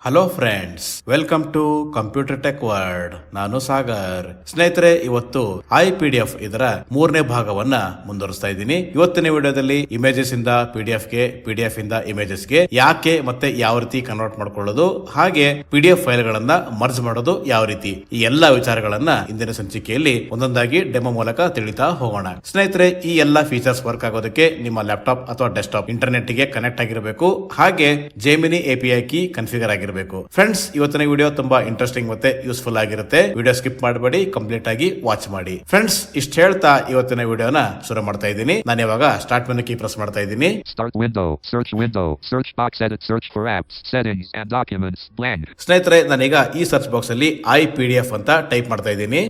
Hello friends, welcome to computer tech world. ನಾನು ಸಾಗರ್. ಸ್ನೇಹಿತರೆ, ಇವತ್ತು IPDF ಇದರ 3ನೇ ಭಾಗವನ್ನ ಮುಂದುವರಿಸ್ತಾ ಇದ್ದೀನಿ. ಇವತ್ತಿನ ವಿಡಿಯೋದಲ್ಲಿ ಇಮೇಜಸ್ ಇಂದ PDF ಗೆ, PDF ಇಂದ ಇಮೇಜಸ್ ಗೆ ಯಾಕೆ ಮತ್ತೆ ಯಾವ ರೀತಿ ಕನ್ವರ್ಟ್ ಮಾಡ್ಕೊಳ್ಳೋದು, ಹಾಗೆ PDF ಫೈಲ್ ಗಳನ್ನ ಮರ್ಜ್ ಮಾಡೋದು ಯಾವ ರೀತಿ, ಈ ಎಲ್ಲಾ ವಿಚಾರಗಳನ್ನ ಇಂದಿನ ಸಂಚಿಕೆಯಲ್ಲಿ ಒಂದೊಂದಾಗಿ ಡೆಮೋ ಮೂಲಕ ತಿಳಿತಾ ಹೋಗೋಣ. ಸ್ನೇಹಿತರೆ, ಈ ಎಲ್ಲಾ ಫೀಚರ್ಸ್ ವರ್ಕ್ ಆಗೋದಕ್ಕೆ ನಿಮ್ಮ ಲ್ಯಾಪ್ಟಾಪ್ ಅಥವಾ ಡೆಸ್ಕ್ಟಾಪ್ ಇಂಟರ್ನೆಟ್ ಗೆ ಕನೆಕ್ಟ್ ಆಗಿರಬೇಕು, ಹಾಗೆ ಜೆಮಿನಿ API ಕೀ ಕನ್ಫಿಗರ್ ಆಗಿರಬೇಕು. ಫ್ರೆಂಡ್ಸ್, ಇವತ್ತಿನ ವಿಡಿಯೋ ತುಂಬಾ ಇಂಟ್ರೆಸ್ಟಿಂಗ್ ಮತ್ತೆ ಯೂಸ್ಫುಲ್ ಆಗಿರುತ್ತೆ. ವಿಡಿಯೋ ಸ್ಕಿಪ್ ಮಾಡಬೇಡಿ, ಕಂಪ್ಲೀಟ್ ಆಗಿ ವಾಚ್ ಮಾಡಿ. ಫ್ರೆಂಡ್ಸ್, ಇಷ್ಟ ಹೇಳ್ತಾ ಇವತ್ತಿನ ವಿಡಿಯೋನ ಶುರು ಮಾಡ್ತಾ ಇದ್ದೀನಿ. ನಾನು ಇವಾಗ ಸ್ಟಾರ್ಟ್ ಮೆನು ಕೀ ಪ್ರೆಸ್ ಮಾಡ್ತಾ ಇದ್ದೀನಿ. Start window, search box, edit, search for apps, settings and documents, blank. ಸ್ನೇಹಿತರೆ, ನಾನೀಗ ಈ ಸರ್ಚ್ ಬಾಕ್ಸ್ ಅಲ್ಲಿ IPDF ಅಂತ ಟೈಪ್ ಮಾಡ್ತಾ ಇದ್ದೀನಿ.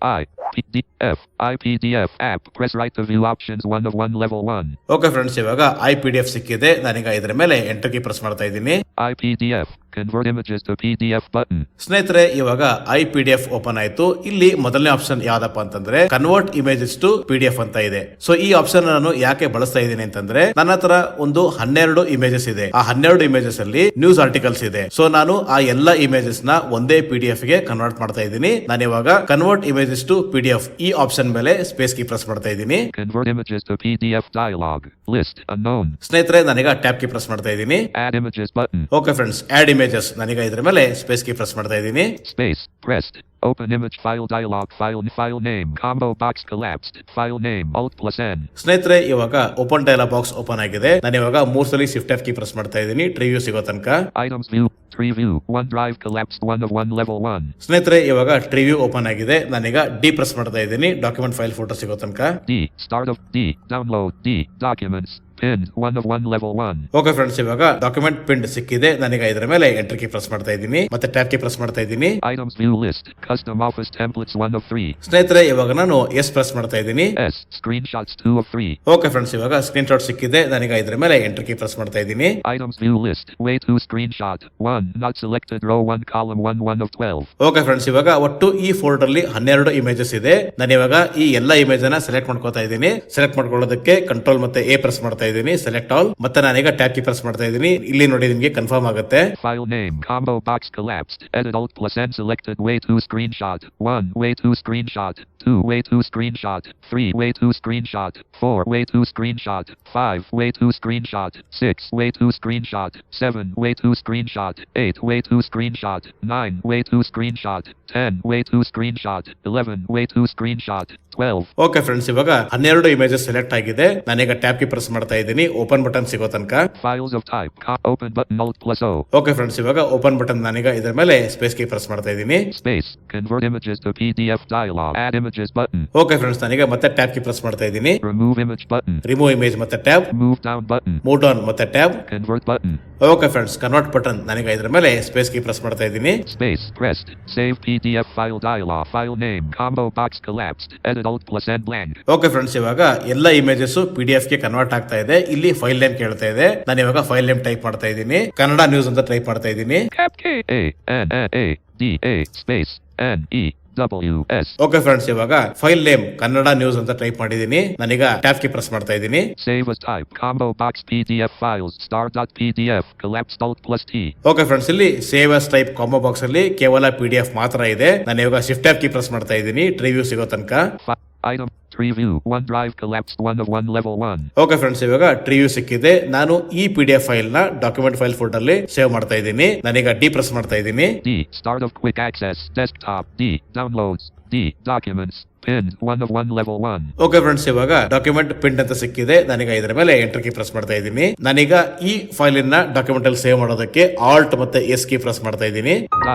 IPDF app, press right to view options 1 of 1 level 1. Okay friends, ಇವಾಗ IPDF ಸಿಕ್ಕಿದೆ. ನಾನೀಗ ಇದರ ಮೇಲೆ ಎಂಟರ್ ಕೀ ಪ್ರೆಸ್ ಮಾಡ್ತಾ ಇದ್ದೀನಿ. IPDF, convert images to PDF button. ಸ್ನೇಹಿತರೆ, ಇವಾಗ IPDF ಓಪನ್ ಆಯ್ತು. ಇಲ್ಲಿ ಮೊದಲನೇ ಆಪ್ಷನ್ ಯಾವ್ದಪ್ಪ ಅಂತಂದ್ರೆ ಕನ್ವರ್ಟ್ ಇಮೇಜಸ್ ಟು PDF ಅಂತ ಇದೆ. ಸೊ ಈ ಆಪ್ಷನ್ ನಾನು ಯಾಕೆ ಬಳಸ್ತಾ ಇದ್ದೀನಿ ಅಂತಂದ್ರೆ, ನನ್ನ ಹತ್ರ ಒಂದು 12 ಇಮೇಜಸ್ ಇದೆ. ಆ 12 ಇಮೇಜಸ್ ಅಲ್ಲಿ ನ್ಯೂಸ್ ಆರ್ಟಿಕಲ್ಸ್ ಇದೆ. ಸೊ ನಾನು ಆ ಎಲ್ಲಾ ಇಮೇಜಸ್ ನ ಒಂದೇ PDF ಗೆ ಕನ್ವರ್ಟ್ ಮಾಡ್ತಾ ಇದ್ದೀನಿ. ನಾನು ಇವಾಗ ಕನ್ವರ್ಟ್ ಇಮೇಜಸ್ ಟು PDF ಈ ಆಪ್ಷನ್ ಮೇಲೆ ಸ್ಪೇಸ್ ಕೀ ಪ್ರೆಸ್ ಮಾಡ್ತಾ ಇದ್ದೀನಿ. Convert images to PDF dialog, list unknown. ಸ್ನೇಹಿತರೆ, ನಾನೀಗ ಟ್ಯಾಬ್ ಕೀ ಪ್ರೆಸ್ ಮಾಡ್ತಾ ಇದ್ದೀನಿ. Add images button. Okay friends, add images, ನಾನೀಗ ಇದ್ರ ಮೇಲೆ ಸ್ಪೇಸ್ ಕೀ ಪ್ರೆಸ್ ಮಾಡ್ತಾ ಇದ್ದೀನಿ. Space pressed. Open image file dialog, file name, combo box collapsed, file name, Alt+N. ಸ್ನೇಹಿತರೆ, ಇವಾಗ ಓಪನ್ ಡೈಲಾಗ್ ಬಾಕ್ಸ್ ಓಪನ್ ಆಗಿದೆ. ನಾನು ಇವಾಗ 3 ಸಲ ಶಿಫ್ಟ್ F ಕೀ ಪ್ರೆಸ್ ಮಾಡ್ತಾ ಇದ್ದೀನಿ, ಟ್ರಿವ್ಯೂ ಸಿಗೋ ತನಕ. Items view, tree view, OneDrive collapsed 1 of 1 level 1. ಸ್ನೇಹಿತರೆ, ಇವಾಗ ಟ್ರಿವ್ಯೂ ಓಪನ್ ಆಗಿದೆ. ನಾನೀಗ ಡಿ ಪ್ರೆಸ್ ಮಾಡ್ತಾ ಇದ್ದೀನಿ, ಡಾಕ್ಯುಮೆಂಟ್ ಫೈಲ್ ಫೋಟೋ ಸಿಗೋ ತನಕ. D, start of D, download D, documents, pinned 1 of 1 level 1. Okay friends, ಇವಾಗ ಡಾಕ್ಯುಮೆಂಟ್ ಪಿಂಡ್ ಸಿಕ್ಕಿದೆ. ನಾನೀಗ ಇದರ ಮೇಲೆ ಎಂಟರ್ ಕೀ ಪ್ರೆಸ್ ಮಾಡ್ತಾ ಇದ್ದೀನಿ, ಮತ್ತೆ ಟ್ಯಾಬ್ ಕೀ ಪ್ರೆಸ್ ಮಾಡ್ತಾ ಇದ್ದೀನಿ. Items view list, custom office templates 1 of 3. ಸ್ನೇಹಿತರೆ, ಇವಾಗ ನಾನು ಎಸ್ ಪ್ರೆಸ್ ಮಾಡ್ತಾ ಇದ್ದೀನಿ. S, screenshots 2 of 3. Okay friends, ಇವಾಗ ಸ್ಕ್ರೀನ್ ಶಾಟ್ ಸಿಕ್ಕಿದೆ. ನಾನೀಗ ಇದರ ಮೇಲೆ ಎಂಟರ್ ಕೀ ಪ್ರೆಸ್ ಮಾಡ್ತಾ ಇದ್ದೀನಿ. Items view list, way 2 screenshot 1, not selected row 1 column 1 of 12. Okay friends, ಇವಾಗ ಒಟ್ಟು ಈ ಫೋಲ್ಡರ್ ಅಲ್ಲಿ 12 ಇಮೇಜಸ್ ಇದೆ. ನಾನು ಇವಾಗ ಈ ಎಲ್ಲಾ ಇಮೇಜ್ ಅನ್ನ ಸೆಲೆಕ್ಟ್ ಮಾಡ್ಕೋತಾ ಇದ್ದೀನಿ. ಸೆಲೆಕ್ಟ್ ಮಾಡ್ಕೊಳ್ಳೋದಕ್ಕೆ ಕಂಟ್ರೋಲ್ ಮತ್ತೆ A ಪ್ರೆಸ್ ಮಾಡ್ತಾ ಇದ್ದೀನಿ, ಸೆಲೆಕ್ಟ್ ಆಲ್. ಮತ್ತೆ ನಾನೀಗ ಟ್ಯಾಬ್ ಕೀ ಪ್ರೆಸ್ ಮಾಡ್ತಾ ಇದ್ದೀನಿ. ಇಲ್ಲಿ ನೋಡಿ, ನಿಮಗೆ ಕನ್ಫರ್ಮ್ ಆಗುತ್ತೆ. File name, combo box collapsed, edit Alt+N, selected way 2 screenshot 1, way 2 screenshot 2, way 2 screenshot 3, way 2 screenshot 4, way 2 screenshot 5, way 2 screenshot 6, way 2 screenshot 7, way 2 screenshot 8, way 2 screenshot 9, way 2 screenshot 10, way 2 screenshot 11, way 2 screenshot 12. Okay friends, ಇವಾಗ 12 images select ಆಗಿದೆ. ನಾನೀಗ tab key press ಮಾಡ್ತಾ ಇದ್ದೀನಿ, open button ಸಿಗೋ ತನಕ. Files of type, open button Alt+O. Okay friends, ಇವಾಗ open button ನಾನೀಗ ಇದರ ಮೇಲೆ ಸ್ಪೇಸ್ ಕೀ ಪ್ರೆಸ್ ಮಾಡ್ತಾ ಇದ್ದೀನಿ. Space, convert images to PDF dialog, add images button. Okay friends, ನಾನೀಗ ಮತ್ತೆ ಟ್ಯಾಬ್ ಕೀ ಪ್ರೆಸ್ ಮಾಡ್ತಾ ಇದ್ದೀನಿ. Remove image button. Remove image ಮತ್ತೆ tab. Move down button. Move down ಮತ್ತೆ tab. Convert button. Okay friends, convert button, ನಾನೀಗ ಇದರ ಮೇಲೆ space key press ಮಾಡ್ತಾ ಇದ್ದೀನಿ. Space pressed. Save PDF file dialog, file name, combo box collapsed, edit Alt+N, blank. Okay friends, ಇವಾಗ ಎಲ್ಲ images PDF ಗೆ convert ಆಗ್ತಾ ಇದೆ. ಇಲ್ಲಿ ಫೈಲ್ ನೇಮ್ ಕೇಳ್ತಾ ಇದೆ. ನಾನು ಇವಾಗ ಫೈಲ್ ನೇಮ್ ಟೈಪ್ ಮಾಡ್ತಾ ಇದ್ದೀನಿ, ಕನ್ನಡ ನ್ಯೂಸ್ ಅಂತ ಟೈಪ್ ಮಾಡ್ತಾ ಇದ್ದೀನಿ. KANNADA space NEWS. Okay friends, ಇವಾಗ ಫೈಲ್ ನೇಮ್ ಕನ್ನಡ ನ್ಯೂಸ್ ಅಂತ ಟೈಪ್ ಮಾಡಿದ್ದೀನಿ. ನಾನೀಗ ಟ್ಯಾಬ್ ಕೀ ಪ್ರೆಸ್ ಮಾಡ್ತಾ ಇದ್ದೀನಿ. Save as type, combo box PDF files, star.pdf, collapsed Alt+T. Okay friends, ಇಲ್ಲಿ save as type combo box ಅಲ್ಲಿ ಕೇವಲ PDF ಮಾತ್ರ ಇದೆ. ನಾನು ಇವಾಗ ಶಿಫ್ಟ್ ಟ್ಯಾಬ್ ಕೀ ಪ್ರೆಸ್ ಮಾಡ್ತಾ ಇದ್ದೀನಿ, ಟ್ರಿವ್ಯೂ ಸಿಗೋ ತನಕ. Item tree view, OneDrive collapsed 1 of 1 level 1. Okay friends, ಇವಾಗ ಟ್ರಿವ್ಯೂ ಸಿಕ್ಕಿದೆ. ನಾನು ಈ PDF ಫೈಲ್ ನ ಡಾಕ್ಯುಮೆಂಟ್ ಫೈಲ್ ಫೋಲ್ಡರ್ ಅಲ್ಲಿ ಸೇವ್ ಮಾಡ್ತಾ ಇದ್ದೀನಿ. ನಾನೀಗ ಡಿ ಪ್ರೆಸ್ ಮಾಡ್ತಾ ಇದ್ದೀನಿ. D, start of quick access, desktop. D, downloads. D, documents, pinned 1 of 1 level 1. Okay friends, ಇವಾಗ ಡಾಕ್ಯುಮೆಂಟ್ ಪಿನ್ ಅಂತ ಸಿಕ್ಕಿದೆ. ನಾನೀಗ ಇದರ ಮೇಲೆ ಎಂಟರ್ ಕೀ ಪ್ರೆಸ್ ಮಾಡ್ತಾ ಇದ್ದೀನಿ. ನಾನೀಗ ಈ ಫೈಲ್ ನ ಡಾಕ್ಯುಮೆಂಟ್ ಅಲ್ಲಿ ಸೇವ್ ಮಾಡೋದಕ್ಕೆ ಆಲ್ಟ್ ಮತ್ತೆ S ಕೀ ಪ್ರೆಸ್ ಮಾಡ್ತಾ ಇದ್ದೀನಿ.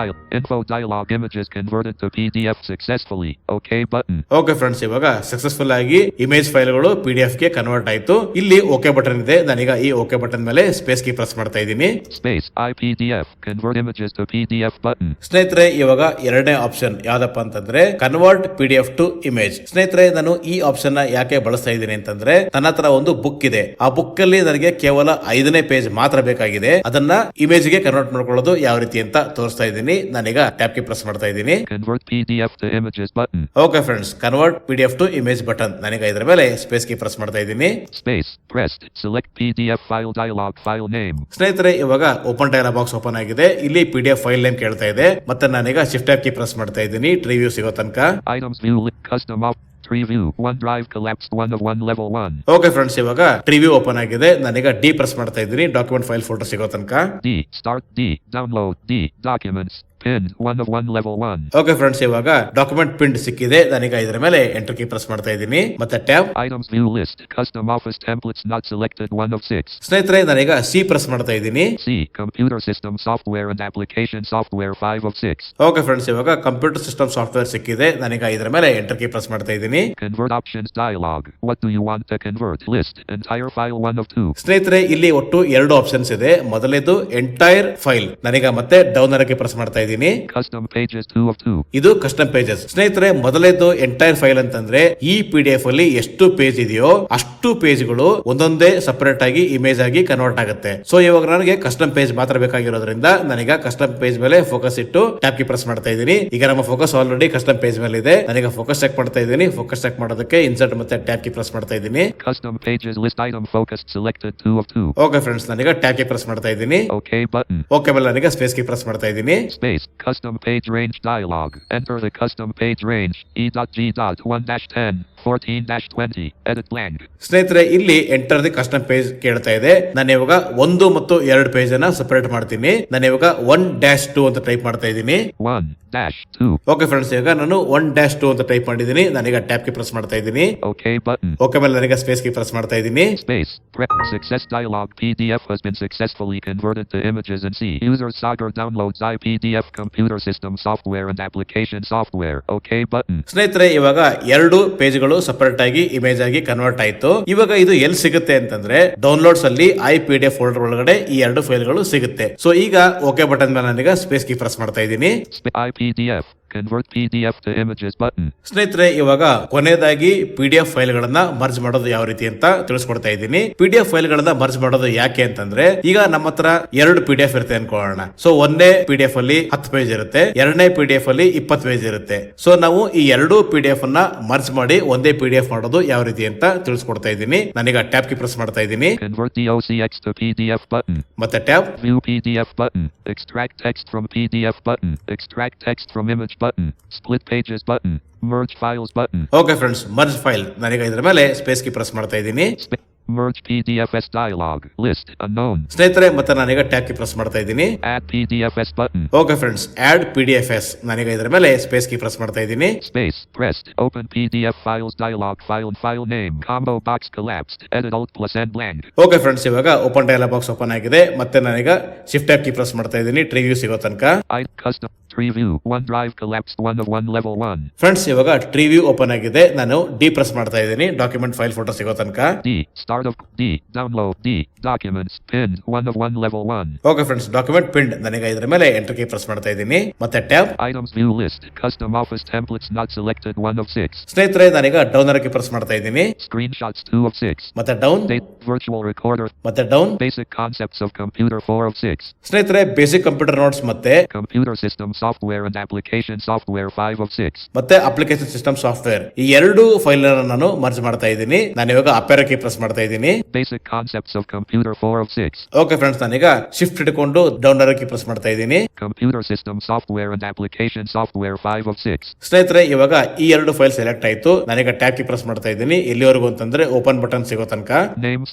Info dialog, images converted to PDF successfully. OK button. Okay friends, ಇವಾಗ ಸಕ್ಸಸ್ಫುಲ್ ಆಗಿ ಇಮೇಜ್ ಫೈಲ್ಗಳು PDF ಗೆ ಕನ್ವರ್ಟ್ ಆಯ್ತು. ಇಲ್ಲಿ ಓಕೆ ಬಟನ್ ಇದೆ. ನಾನೀಗ ಈ ಓಕೆ ಬಟನ್ ಮೇಲೆ ಸ್ಪೇಸ್ ಕೀ ಪ್ರೆಸ್ ಮಾಡ್ತಾ ಇದ್ದೀನಿ. Space IPDF, convert images to PDF button. ಸ್ನೇಹಿತರೆ, ಇವಾಗ ಎರಡನೇ ಆಪ್ಷನ್ ಯಾವ್ದಪ್ಪ ಅಂತಂದ್ರೆ ಕನ್ವರ್ಟ್ PDF ಟು ಇಮೇಜ್. ಸ್ನೇಹಿತರೆ, ನಾನು ಈ ಆಪ್ಷನ್ ನ ಯಾಕೆ ಬಳಸ್ತಾ ಇದ್ದೀನಿ ಅಂತಂದ್ರೆ, ನನ್ನ ಹತ್ರ ಒಂದು ಬುಕ್ ಇದೆ. ಆ ಬುಕ್ ಅಲ್ಲಿ ನನಗೆ ಕೇವಲ 5ನೇ ಪೇಜ್ ಮಾತ್ರ ಬೇಕಾಗಿದೆ. ಅದನ್ನ ಇಮೇಜ್ ಗೆ ಕನ್ವರ್ಟ್ ಮಾಡ್ಕೊಳ್ಳೋದು ಯಾವ ರೀತಿ ಅಂತ ತೋರಿಸ್ತಾ ಇದ್ದೀನಿ. ನಾನೀಗ ಟ್ಯಾಬ್ ಕೀ ಪ್ರೆಸ್ ಮಾಡ್ತಾ ಇದ್ದೀನಿ. Convert PDF to images button. Okay friends, convert PDF to image button. ನನಗೆ ಇದರ ಮೇಲೆ ಸ್ಪೇಸ್ ಕೀ ಪ್ರೆಸ್ ಮಾಡ್ತಾ ಇದ್ದೀನಿ. Space pressed. Select PDF file dialog file name. ಸ್ನೇಹಿತರೆ, ಇವಾಗ ಓಪನ್ ಡೈಲಾಗ್ ಬಾಕ್ಸ್ ಓಪನ್ ಆಗಿದೆ. ಇಲ್ಲಿ PDF ಫೈಲ್ ನೇಮ್ ಕೇಳ್ತಾ ಇದೆ. ಮತ್ತೆ ನಾನೀಗ ಶಿಫ್ಟ್ ಟ್ಯಾಬ್ ಕೀ ಪ್ರೆಸ್ ಮಾಡ್ತಾ ಇದ್ದೀನಿ ಟ್ರೀವ್ಯೂ ಸಿಗೋ ತನಕ. Items view custom op tree view OneDrive collapsed 1 of 1 level 1. Okay friends, ಇವಾಗ ಟ್ರೀವ್ಯೂ ಓಪನ್ ಆಗಿದೆ. ನಾನೀಗ ಡಿ ಪ್ರೆಸ್ ಮಾಡ್ತಾ ಇದ್ದೀನಿ ಡಾಕ್ಯುಮೆಂಟ್ ಫೈಲ್ ಫೋಟೋ ಸಿಗೋ ತನಕ. D start D download D documents pinned 1 of 1 level 1. Okay friends, ಇವಾಗ ಡಾಕ್ಯುಮೆಂಟ್ ಪಿಂಡ್ ಸಿಕ್ಕಿದೆ. ನಾನೀಗ ಇದರ ಮೇಲೆ ಎಂಟರ್ ಕೀ ಪ್ರೆಸ್ ಮಾಡ್ತಾ ಇದ್ದೀನಿ. ಮತ್ತೆ tab Items view list custom office templates not selected 1 of 6. ಸ್ನೇಹಿತರೆ, ನಾನೀಗ ಸಿ ಪ್ರೆಸ್ ಮಾಡ್ತಾ ಇದ್ದೀನಿ. C computer system software and application software 5 of 6. Okay friends, ಇವಾಗ ಕಂಪ್ಯೂಟರ್ ಸಿಸ್ಟಮ್ ಸಾಫ್ಟ್ವೇರ್ ಸಿಕ್ಕಿದೆ. ನಾನೀಗ ಇದರ ಮೇಲೆ ಎಂಟರ್ ಕೀ ಪ್ರೆಸ್ ಮಾಡ್ತಾ ಇದ್ದೀನಿ. Convert options dialog. What do you want to convert? List entire file 1 of 2. ಸ್ನೇಹಿತರೆ, ಇಲ್ಲಿ ಒಟ್ಟು 2 ಆಪ್ಷನ್ಸ್ ಇದೆ. ಮೊದಲೇದು ಎಂಟೈರ್ ಫೈಲ್. ನಾನೀಗ ಮತ್ತೆ ಡೌನ್ ಅರಕ್ಕೆ ಪ್ರೆಸ್ ಮಾಡ್ತಾ ಇದ್ದೀನಿ. Custom pages 2 of 2. ಇದು ಕಸ್ಟಮ್ ಪೇಜಸ್. ಸ್ನೇಹಿತರೆ, ಮೊದಲೇದು ಎಂಟೈರ್ ಫೈಲ್ ಅಂತಂದ್ರೆ ಈ PDF ಅಲ್ಲಿ ಎಷ್ಟು ಪೇಜ್ ಇದೆಯೋ ಅಷ್ಟು ಪೇಜ್ಗಳು ಒಂದೊಂದೇ ಸಪರೇಟ್ ಆಗಿ ಇಮೇಜ್ ಆಗಿ ಕನ್ವರ್ಟ್ ಆಗುತ್ತೆ. ಸೊ ಇವಾಗ ನನಗೆ ಕಸ್ಟಮ್ ಪೇಜ್ ಮಾತ್ರ ಬೇಕಾಗಿರೋದ್ರಿಂದ ನಾನೀಗ ಕಸ್ಟಮ್ ಪೇಜ್ ಮೇಲೆ ಫೋಕಸ್ ಇಟ್ಟು ಟ್ಯಾಬ್ ಕೀ ಪ್ರೆಸ್ ಮಾಡ್ತಾ ಇದ್ದೀನಿ. ಈಗ ನಮ್ಮ ಫೋಕಸ್ ಆಲ್ರೆಡಿ ಕಸ್ಟಮ್ ಪೇಜ್ ಮೇಲೆ ಇದೆ. ನಾನೀಗ ಫೋಕಸ್ ಚೆಕ್ ಮಾಡ್ತಾ ಇದ್ದೀನಿ. ಫೋಕಸ್ ಚೆಕ್ ಮಾಡೋದಕ್ಕೆ ಇನ್ಸರ್ಟ್ ಮತ್ತೆ ಟ್ಯಾಬ್ ಕೀ ಪ್ರೆಸ್ ಮಾಡ್ತಾ ಇದ್ದೀನಿ. Custom pages list item focused selected 2 of 2. Okay friends, ನಾನೀಗ ಟ್ಯಾಬ್ ಕೀ ಪ್ರೆಸ್ ಮಾಡ್ತಾ ಇದ್ದೀನಿ. OK button. ಓಕೆ ಮೇಲೆ ನಾನೀಗ ಸ್ಪೇಸ್ ಕೀ ಪ್ರೆಸ್ ಮಾಡ್ತಾ ಇದ್ದೀನಿ. Space custom page range dialog. Enter the custom page range E.G.1-10 14-20 edit blank. ಸ್ನೇಹಿತರೆ, ಇಲ್ಲಿ enter the custom page ಕೇಳ್ತಾ ಇದೆ. ನಾನು ಇವಾಗ 1 ಮತ್ತು 2 ಪೇಜ್ ಅನ್ನ ಸಪರೇಟ್ ಮಾಡ್ತೀನಿ. ನಾನು ಇವಾಗ 1-2 ಅಂತ ಟೈಪ್ ಮಾಡ್ತಾ ಇದ್ದೀನಿ. 1-2. ಓಕೆ ಫ್ರೆಂಡ್ಸ್, ಇವಾಗ ನಾನು 1-2 ಅಂತ ಟೈಪ್ ಮಾಡಿದ್ದೀನಿ. ನಾನೀಗ ಟ್ಯಾಬ್ ಕೀ ಪ್ರೆಸ್ ಮಾಡ್ತಾ ಇದ್ದೀನಿ. OK button. ಓಕೆ ಮೇಲೆ ನಾನೀಗ ಸ್ಪೇಸ್ ಕೀ ಪ್ರೆಸ್ ಮಾಡ್ತಾ ಇದ್ದೀನಿ. Space success dialog. PDF has been successfully converted to images and C. User Sagar downloads iPDF computer system software and application software. OK button. ಸ್ನೇಹಿತರೆ, ಇವಾಗ 2 ಪೇಜ್ಗಳು separate ಆಗಿ image ಆಗಿ convert ಆಯ್ತು. ಇವಾಗ ಇದು ಎಲ್ಲಿ ಸಿಗುತ್ತೆ ಅಂತಂದ್ರೆ ಡೌನ್ಲೋಡ್ಸ್ ಅಲ್ಲಿ iPDF ಫೋಲ್ಡರ್ ಒಳಗಡೆ ಈ 2 ಫೈಲ್ಗಳು ಸಿಗುತ್ತೆ. ಸೊ ಈಗ ಓಕೆ ಬಟನ್ ಮೇಲೆ ನಾನೀಗ ಸ್ಪೇಸ್ ಕೀ ಪ್ರೆಸ್ ಮಾಡ್ತಾ ಇದ್ದೀನಿ. iPDF convert PDF to images button. ಸ್ನೇಹಿತರೆ, ಇವಾಗ ಕೊನೆಯದಾಗಿ PDF ಫೈಲ್ ಗಳನ್ನ ಮರ್ಜ್ ಮಾಡೋದು ಯಾವ ರೀತಿ ಅಂತ ತಿಳಿಸ್ಕೊಡ್ತಾ ಇದ್ದೀನಿ. PDF ಫೈಲ್ ಗಳನ್ನ ಮರ್ಜ್ ಮಾಡೋದು ಯಾಕೆ ಅಂತಂದ್ರೆ ಈಗ ನಮ್ಮ ಹತ್ರ 2 PDF ಇರುತ್ತೆ ಅನ್ಕೊಳ್ಳೋಣ. ಸೊ ಒಂದೇ PDF ಅಲ್ಲಿ 10 ಪೇಜ್ ಇರುತ್ತೆ, ಎರಡನೇ PDF ಅಲ್ಲಿ 20 ಪೇಜ್ ಇರುತ್ತೆ. ಸೊ ನಾವು ಈ 2 PDF ಅನ್ನ ಮರ್ಜ್ ಮಾಡಿ ಒಂದೇ PDF ಮಾಡೋದು ಯಾವ ರೀತಿ ಅಂತ ತಿಳಿಸ್ಕೊಡ್ತಾ ಇದ್ದೀನಿ. ನಾನೀಗ ಟ್ಯಾಬ್ ಕೀ ಪ್ರೆಸ್ ಮಾಡ್ತಾ ಇದ್ದೀನಿ. Convert docx to PDF button. ಮತ್ತೆ tab View PDF button. Extract text from PDF button. Extract text from image button. Split pages button. Merge files button. Okay friends, merge file. ನಾನೀಗ ಇದರ ಮೇಲೆ space key press ಮಾಡ್ತಾ ಇದ್ದೀನಿ. Merge PDFs dialog. List unknown. ಸ್ನೇಹಿತರೆ, ಮತ್ತೆ ನಾನೀಗ tab key press ಮಾಡ್ತಾ ಇದ್ದೀನಿ. Add PDFs button. Okay friends, add PDFs. ನಾನೀಗ ಇದರ ಮೇಲೆ ಸ್ಪೇಸ್ ಕೀ ಪ್ರೆಸ್ ಮಾಡ್ತಾ ಇದ್ದೀನಿ. Space pressed. Open PDF files dialog. File name. Combo box collapsed. Edit Alt plus N blank. Okay friends, ಇವಾಗ open dialogue box open ಆಗಿದೆ. ಮತ್ತೆ ನಾನೀಗ shift tab key press ಮಾಡ್ತಾ ಇದ್ದೀನಿ ಟ್ರೀವ್ಯೂ ಸಿಗೋ ತನಕ. Custom tree view. OneDrive collapsed 1 of 1 level 1. Friends, ಇವಾಗ ಟ್ರೀವ್ಯೂ open ಆಗಿದೆ. ನಾನು ಡಿ ಪ್ರೆಸ್ ಮಾಡ್ತಾ ಇದ್ದೀನಿ ಡಾಕ್ಯುಮೆಂಟ್ ಫೈಲ್ ಫೋಟೋ ಸಿಗೋ ತನಕ. D start of D download D documents pinned 1 of 1 level 1. Okay friends, document find. ನಾನೀಗ ಇದರ ಮೇಲೆ ಎಂಟರ್ ಕೀ ಪ್ರೆಸ್ ಮಾಡ್ತಾ ಇದ್ದೀನಿ. ಮತ್ತೆ tab Items view list. Custom office templates not selected 1 of 6. ಸ್ನೇಹಿತರೆ, ನಾನೀಗ ಡೌನ್ ಅರಕ್ಕೆ ಪ್ರೆಸ್ ಮಾಡ್ತಾ ಇದ್ದೀನಿ. Screenshots 2 of 6. ಮತ್ತೆ ಡೌನ್ Date virtual recorder. ಮತ್ತೆ down. Basic concepts of computer 4 of 6. ಸ್ನೇಹಿತರೆ, ಬೇಸಿಕ್ ಕಂಪ್ಯೂಟರ್ ನೋಟ್ಸ್ ಮತ್ತೆ Computer system software and application software 5 of 6. ಮತ್ತೆ application system software ಈ 2 ಫೈಲ್ ನಾನು ಮರ್ಜ್ ಮಾಡ್ತಾ ಇದ್ದೀನಿ. ನಾನು ಇವಾಗ ಅಪೇರ ಕೀ ಪ್ರೆಸ್ ಮಾಡ್ತಾ ಇದ್ದೀನಿ. Basic concepts of computer 4 of 6. Okay friends, ನಾನೀಗ ಶಿಫ್ಟ್ ಹಿಡ್ಕೊಂಡು ಡೌನ್ ಅರೋ ಕೀ ಪ್ರೆಸ್ ಮಾಡ್ತಾ ಇದ್ದೀನಿ. Computer system software and application software 5 of 6. ಸ್ನೇಹಿತರೆ, ಇವಾಗ ಈ 2 ಫೈಲ್ ಸೆಲೆಕ್ಟ್ ಆಯ್ತು. ನಾನೀಗ ಟ್ಯಾಬ್ ಕೀ ಪ್ರೆಸ್ ಮಾಡ್ತಾ ಇದ್ದೀನಿ. ಎಲ್ಲಿವರೆಗೂ ಅಂತಂದ್ರೆ ಓಪನ್ ಬಟನ್ ಸಿಗೋ ತನಕ. Names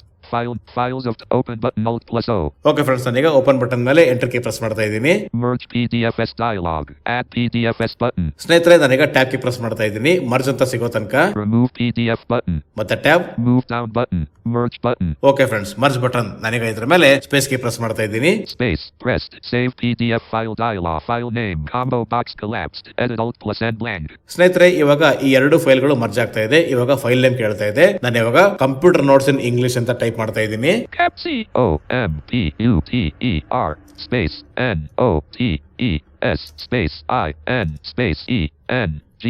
files of open button Alt plus O. Okay friends, ನಾನೀಗ ಓಪನ್ ಬಟನ್ ಮೇಲೆ ಎಂಟರ್ ಕೀ ಪ್ರೆಸ್ ಮಾಡ್ತಾ ಇದ್ದೀನಿ. Merge PDFs dialog. Add PDFs button. ಸ್ನೇಹಿತರೆ, ನಾನೀಗ ಟ್ಯಾಬ್ ಕೀ ಪ್ರೆಸ್ ಮಾಡ್ತಾ ಇದ್ದೀನಿ ಮರ್ಜ್ ಅಂತ ಸಿಗೋ ತನಕ. Remove PDF button. ಮತ್ತೆ tab Move down button. Merge button. Okay friends, merge button. ನಾನೀಗ ಇದ್ರ ಮೇಲೆ ಸ್ಪೇಸ್ ಕೀ ಪ್ರೆಸ್ ಮಾಡ್ತಾ ಇದ್ದೀನಿ. Space pressed. Save PDF file dialog. File name. Combo box collapsed. Edit Alt plus N blank. ಸ್ನೇಹಿತರೆ, ಇವಾಗ ಈ 2 ಫೈಲ್ಗಳು ಮರ್ಜ್ ಆಗ್ತಾ ಇದೆ. ಇವಾಗ ಫೈಲ್ ನೇಮ್ ಕೇಳ್ತಾ ಇದೆ. ನಾನು ಇವಾಗ ಕಂಪ್ಯೂಟರ್ ನೋಟ್ಸ್ ಇನ್ ಇಂಗ್ಲಿಷ್ ಅಂತ ಟೈಪ್ ಮಾಡ್ತಾ ಇದ್ದೀನಿ. COMPUTER space NOTES space IN space ENG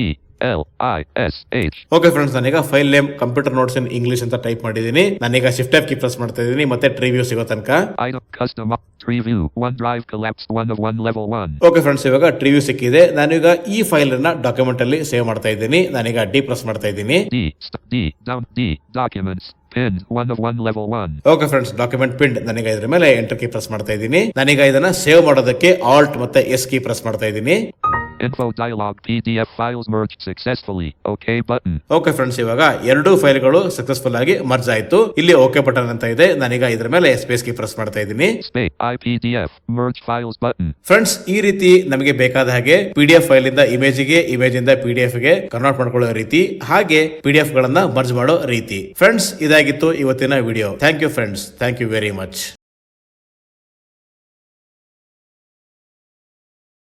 LISH. Okay friends, ನಾನೀಗ file name computer notes in English ಅಂತ ಟೈಪ್ ಮಾಡಿದೀನಿ. ನಾನೀಗ ಶಿಫ್ಟ್ F ಕೀ ಪ್ರೆಸ್ ಮಾಡ್ತಾ ಇದೀನಿ, ಮತ್ತೆ ಟ್ರೀ ವ್ಯೂ ಸಿಗೋ ತನಕ. Item custom tree view. OneDrive collapsed 1 of 1 level 1. Okay friends, ಇವಾಗ ಟ್ರೀ ವ್ಯೂ ಸಿಕ್ಕಿದೆ. ನಾನೀಗ ಈ ಫೈಲ್ ಅನ್ನ ಡಾಕ್ಯುಮೆಂಟ್ ಅಲ್ಲಿ ಸೇವ್ ಮಾಡ್ತಾ ಇದ್ದೀನಿ. ನಾನೀಗ D ಪ್ರೆಸ್ ಮಾಡ್ತಾ ಇದ್ದೀನಿ. D down D documents pinned 1 of 1 level 1. Okay friends, document find. ನಾನೀಗ ಇದ್ರ ಮೇಲೆ ಎಂಟರ್ ಕೀ ಪ್ರೆಸ್ ಮಾಡ್ತಾ ಇದ್ದೀನಿ. ನಾನೀಗ ಇದನ್ನ ಸೇವ್ ಮಾಡೋದಕ್ಕೆ Alt ಮತ್ತೆ S ಕೀ ಪ್ರೆಸ್ ಮಾಡ್ತಾ ಇದ್ದೀನಿ. Info dialog PDF files merged successfully. OK button. Okay friends, ಇವಾಗ ಎರಡೂ ಫೈಲ್ಗಳು ಸಕ್ಸಸ್ಫುಲ್ ಆಗಿ ಮರ್ಜ್ ಆಯ್ತು. ಇಲ್ಲಿ ಓಕೆ ಬಟನ್ ಅಂತ ಇದೆ. ನಾನೀಗ ಇದ್ರ ಮೇಲೆ ಸ್ಪೇಸ್ ಕೀ ಪ್ರೆಸ್ ಮಾಡ್ತಾ ಇದ್ದೀನಿ. Space IPDF merge files button. Friends, ಈ ರೀತಿ ನಮಗೆ ಬೇಕಾದ ಹಾಗೆ PDF ಫೈಲ್ ಇಂದ ಇಮೇಜ್ಗೆ, ಇಮೇಜ್ ಇಂದ PDF ಗೆ ಕನ್ವರ್ಟ್ ಮಾಡ್ಕೊಳ್ಳೋ ರೀತಿ, ಹಾಗೆ PDF ಗಳನ್ನ ಮರ್ಜ್ ಮಾಡೋ ರೀತಿ. ಫ್ರೆಂಡ್ಸ್, ಇದಾಗಿತ್ತು ಇವತ್ತಿನ video. Thank you friends, thank you very much.